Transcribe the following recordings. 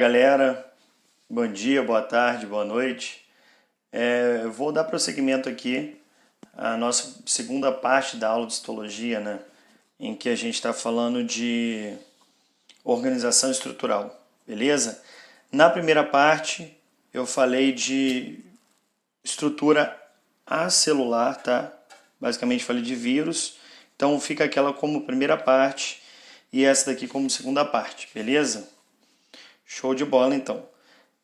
galera, bom dia, boa tarde, boa noite. Vou dar prosseguimento aqui à nossa segunda parte da aula de histologia, né? Em que a gente está falando de organização estrutural, beleza? Na primeira parte eu falei de estrutura acelular, tá? Basicamente falei de vírus, então fica aquela como primeira parte e essa daqui como segunda parte, beleza? Show de bola, então.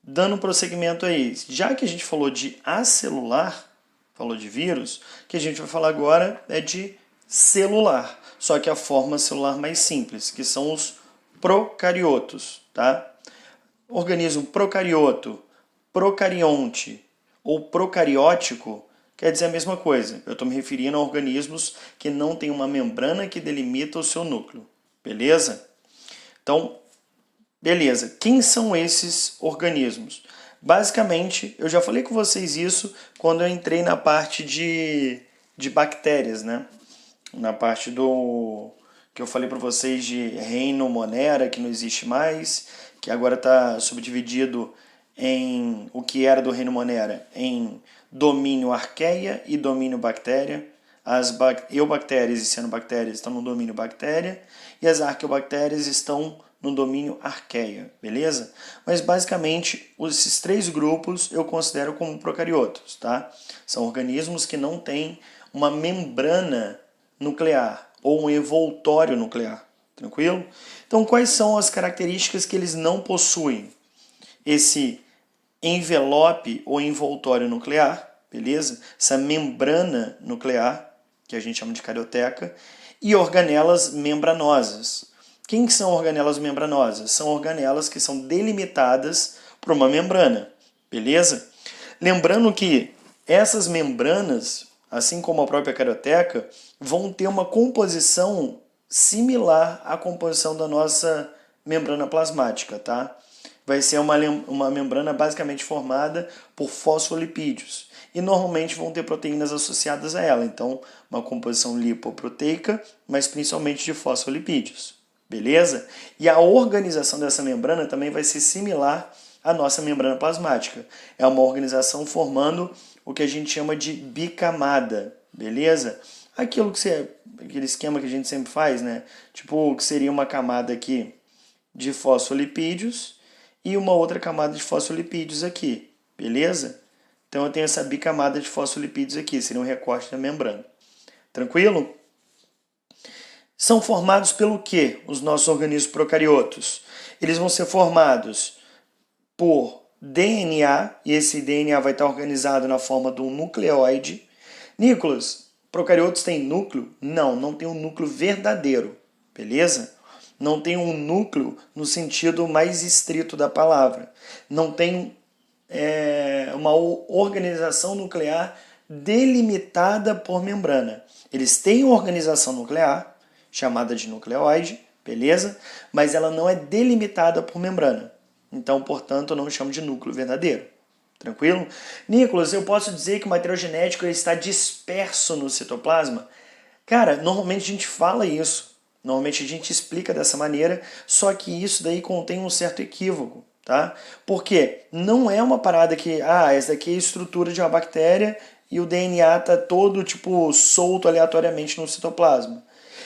Dando prosseguimento aí, já que a gente falou de acelular, falou de vírus, o que a gente vai falar agora é de celular, só que a forma celular mais simples, que são os procariotos, tá? Organismo procarioto, procarionte ou procariótico quer dizer a mesma coisa. Eu estou me referindo a organismos que não têm uma membrana que delimita o seu núcleo, beleza? Então, beleza, quem são esses organismos? Basicamente, eu já falei com vocês isso quando eu entrei na parte de bactérias, né? Na parte do que eu falei para vocês de reino Monera, que não existe mais, que agora está subdividido em o que era do reino Monera, em domínio arqueia e domínio bactéria. As eubactérias e cianobactérias estão no domínio bactéria e as arqueobactérias estão no domínio arqueia, beleza? Mas basicamente esses três grupos eu considero como procariotos, tá? São organismos que não têm uma membrana nuclear ou um envoltório nuclear, tranquilo? Então quais são as características que eles não possuem? Esse envelope ou envoltório nuclear, beleza? Essa membrana nuclear, que a gente chama de carioteca, e organelas membranosas. Quem são organelas membranosas? São organelas que são delimitadas por uma membrana, beleza? Lembrando que essas membranas, assim como a própria carioteca, vão ter uma composição similar à composição da nossa membrana plasmática, tá? Vai ser uma membrana basicamente formada por fosfolipídios e normalmente vão ter proteínas associadas a ela, então uma composição lipoproteica, mas principalmente de fosfolipídios, beleza? E a organização dessa membrana também vai ser similar à nossa membrana plasmática, é uma organização formando o que a gente chama de bicamada, beleza? Aquele esquema que a gente sempre faz, né? Tipo, que seria uma camada aqui de fosfolipídios e uma outra camada de fosfolipídios aqui, beleza? Então eu tenho essa bicamada de fosfolipídios aqui, seria um recorte da membrana. Tranquilo? São formados pelo quê? Os nossos organismos procariotos. Eles vão ser formados por DNA, e esse DNA vai estar organizado na forma de um nucleóide. Nicolas, procariotos têm núcleo? Não, não tem um núcleo verdadeiro, beleza? Não tem um núcleo no sentido mais estrito da palavra. Não tem uma organização nuclear delimitada por membrana. Eles têm uma organização nuclear, chamada de nucleóide, beleza? Mas ela não é delimitada por membrana. Então, portanto, eu não chamo de núcleo verdadeiro. Tranquilo? Nicolas, eu posso dizer que o material genético está disperso no citoplasma? Cara, normalmente a gente fala isso. Normalmente a gente explica dessa maneira, só que isso daí contém um certo equívoco, tá? Porque não é uma parada que, essa daqui é a estrutura de uma bactéria e o DNA tá todo, tipo, solto aleatoriamente no citoplasma.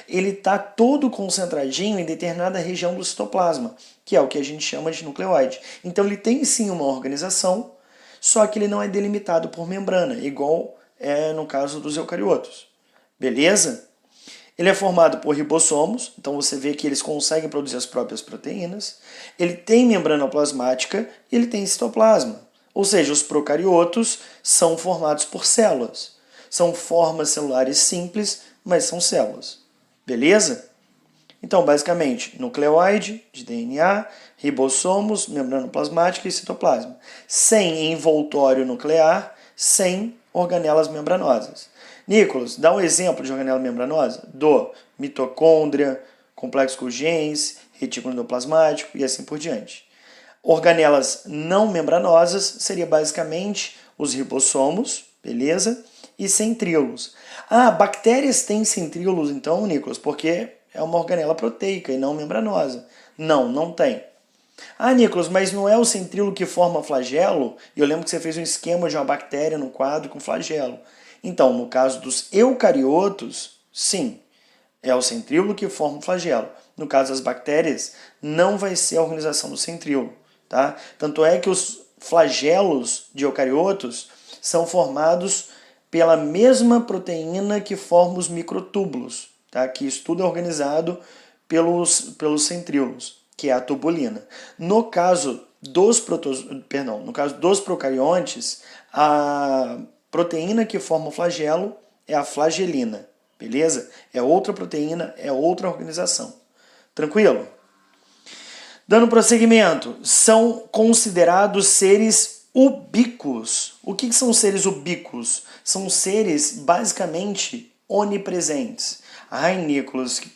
Ele tá todo concentradinho em determinada região do citoplasma, que é o que a gente chama de nucleóide. Então ele tem sim uma organização, só que ele não é delimitado por membrana, igual é no caso dos eucariotos. Beleza? Ele é formado por ribossomos, então você vê que eles conseguem produzir as próprias proteínas. Ele tem membrana plasmática e ele tem citoplasma. Ou seja, os procariotos são formados por células. São formas celulares simples, mas são células. Beleza? Então, basicamente, nucleóide de DNA, ribossomos, membrana plasmática e citoplasma. Sem envoltório nuclear, sem organelas membranosas. Nicolas, dá um exemplo de organela membranosa? Mitocôndria, complexo Golgi, retículo endoplasmático e assim por diante. Organelas não membranosas seria basicamente os ribossomos, beleza? E centríolos. Bactérias têm centríolos então, Nicolas, porque é uma organela proteica e não membranosa. Não, não tem. Ah, Nicolas, mas não é o centríolo que forma flagelo? Eu lembro que você fez um esquema de uma bactéria no quadro com flagelo. Então, no caso dos eucariotos, sim, é o centríolo que forma o flagelo. No caso das bactérias, não vai ser a organização do centríolo. Tá? Tanto é que os flagelos de eucariotos são formados pela mesma proteína que forma os microtúbulos, tá? Que isso tudo é organizado pelos centríolos, que é a tubulina. No caso dos procariontes, a proteína que forma o flagelo é a flagelina, beleza? É outra proteína, é outra organização. Tranquilo? Dando prosseguimento, são considerados seres ubíquos. O que são seres ubíquos? São seres basicamente onipresentes. Ai, Nicolas, que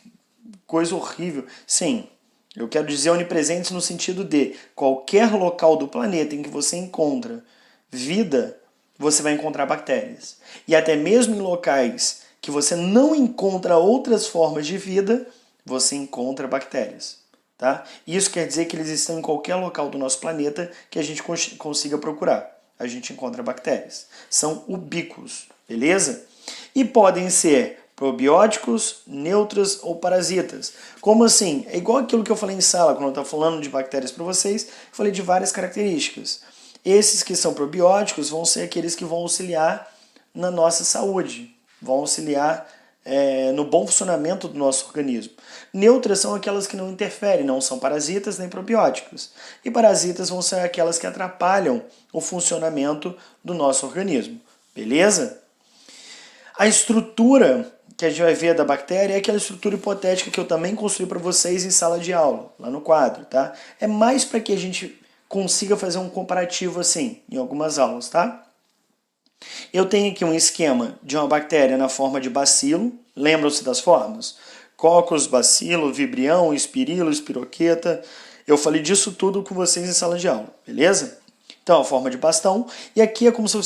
coisa horrível. Sim, eu quero dizer onipresentes no sentido de qualquer local do planeta em que você encontra vida, você vai encontrar bactérias. E até mesmo em locais que você não encontra outras formas de vida, você encontra bactérias. Tá? Isso quer dizer que eles estão em qualquer local do nosso planeta que a gente consiga procurar. A gente encontra bactérias. São ubíquos, beleza? E podem ser probióticos, neutras ou parasitas. Como assim? É igual aquilo que eu falei em sala, quando eu estava falando de bactérias para vocês, eu falei de várias características. Esses que são probióticos vão ser aqueles que vão auxiliar na nossa saúde, vão auxiliar no bom funcionamento do nosso organismo. Neutras são aquelas que não interferem, não são parasitas nem probióticos. E parasitas vão ser aquelas que atrapalham o funcionamento do nosso organismo. Beleza? A estrutura que a gente vai ver da bactéria é aquela estrutura hipotética que eu também construí para vocês em sala de aula, lá no quadro, tá? É mais para que a gente consiga fazer um comparativo assim, em algumas aulas, tá? Eu tenho aqui um esquema de uma bactéria na forma de bacilo. Lembram-se das formas? Coccus, bacilo, vibrião, espirilo, espiroqueta. Eu falei disso tudo com vocês em sala de aula, beleza? Então, a forma de bastão. E aqui é como se eu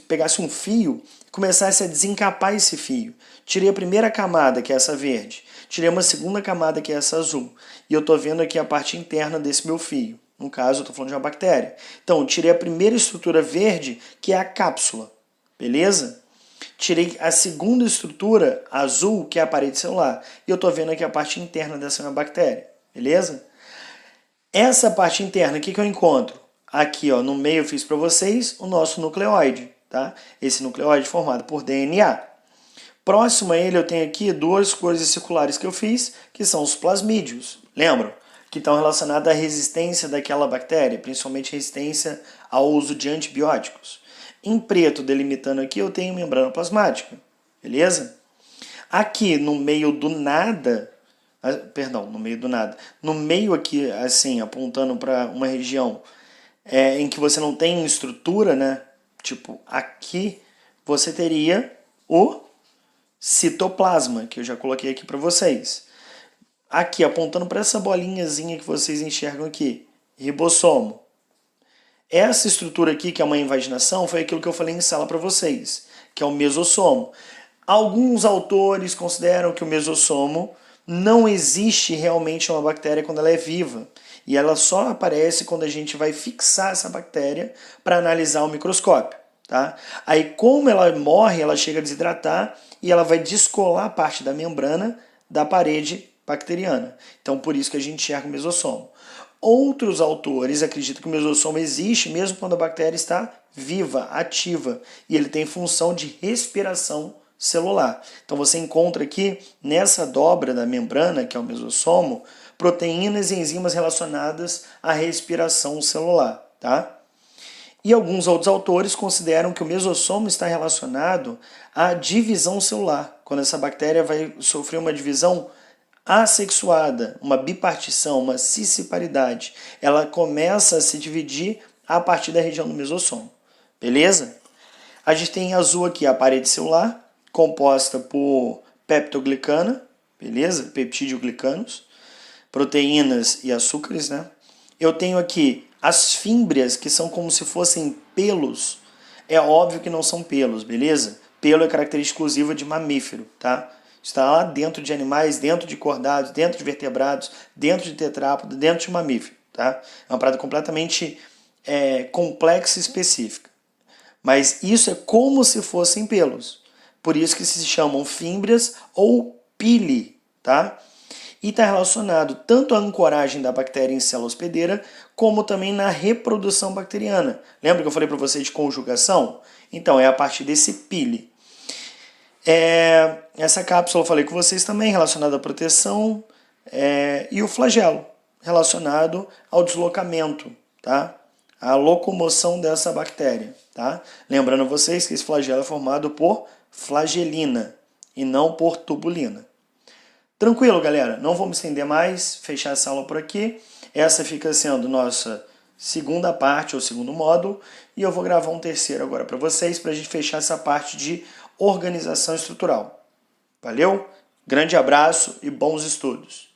pegasse um fio e começasse a desencapar esse fio. Tirei a primeira camada, que é essa verde. Tirei uma segunda camada, que é essa azul. E eu estou vendo aqui a parte interna desse meu fio. No caso, eu estou falando de uma bactéria. Então, eu tirei a primeira estrutura verde, que é a cápsula. Beleza? Tirei a segunda estrutura azul, que é a parede celular. E eu estou vendo aqui a parte interna dessa minha bactéria. Beleza? Essa parte interna, o que eu encontro? Aqui, ó, no meio eu fiz para vocês o nosso nucleóide. Tá? Esse nucleóide formado por DNA. Próximo a ele eu tenho aqui duas coisas circulares que eu fiz, que são os plasmídios. Lembram? Que estão relacionados à resistência daquela bactéria, principalmente resistência ao uso de antibióticos. Em preto, delimitando aqui, eu tenho membrana plasmática, beleza? Aqui, no meio do nada, no meio aqui, assim, apontando para uma região em que você não tem estrutura, né? Tipo, aqui, você teria o citoplasma, que eu já coloquei aqui para vocês. Aqui, apontando para essa bolinhazinha que vocês enxergam aqui, ribossomo. Essa estrutura aqui, que é uma invaginação, foi aquilo que eu falei em sala para vocês, que é o mesossomo. Alguns autores consideram que o mesossomo não existe realmente uma bactéria quando ela é viva. E ela só aparece quando a gente vai fixar essa bactéria para analisar o microscópio. Tá? Aí, como ela morre, ela chega a desidratar e ela vai descolar parte da membrana da parede bacteriana. Então, por isso que a gente enxerga o mesossomo. Outros autores acreditam que o mesossomo existe mesmo quando a bactéria está viva, ativa, e ele tem função de respiração celular. Então você encontra aqui, nessa dobra da membrana, que é o mesossomo, proteínas e enzimas relacionadas à respiração celular. Tá? E alguns outros autores consideram que o mesossomo está relacionado à divisão celular, quando essa bactéria vai sofrer uma divisão assexuada, uma bipartição, uma cisciparidade. Ela começa a se dividir a partir da região do mesossomo. Beleza? A gente tem em azul aqui a parede celular, composta por peptoglicana, beleza? Peptídeo-glicanos, proteínas e açúcares, né? Eu tenho aqui as fímbrias, que são como se fossem pelos. É óbvio que não são pelos, beleza? Pelo é característica exclusiva de mamífero, tá? Está lá dentro de animais, dentro de cordados, dentro de vertebrados, dentro de tetrápodo, dentro de mamífero, tá? É uma parada completamente complexa e específica. Mas isso é como se fossem pelos. Por isso que se chamam fímbrias ou pili, tá? E está relacionado tanto à ancoragem da bactéria em célula hospedeira, como também na reprodução bacteriana. Lembra que eu falei para você de conjugação? Então, é a partir desse pili. Essa cápsula eu falei com vocês também, relacionada à proteção, e o flagelo, relacionado ao deslocamento, tá? A locomoção dessa bactéria, tá? Lembrando vocês que esse flagelo é formado por flagelina e não por tubulina. Tranquilo, galera? Não vou me estender mais, fechar essa aula por aqui. Essa fica sendo nossa segunda parte, ou segundo módulo, e eu vou gravar um terceiro agora para vocês, para a gente fechar essa parte de organização estrutural. Valeu? Grande abraço e bons estudos!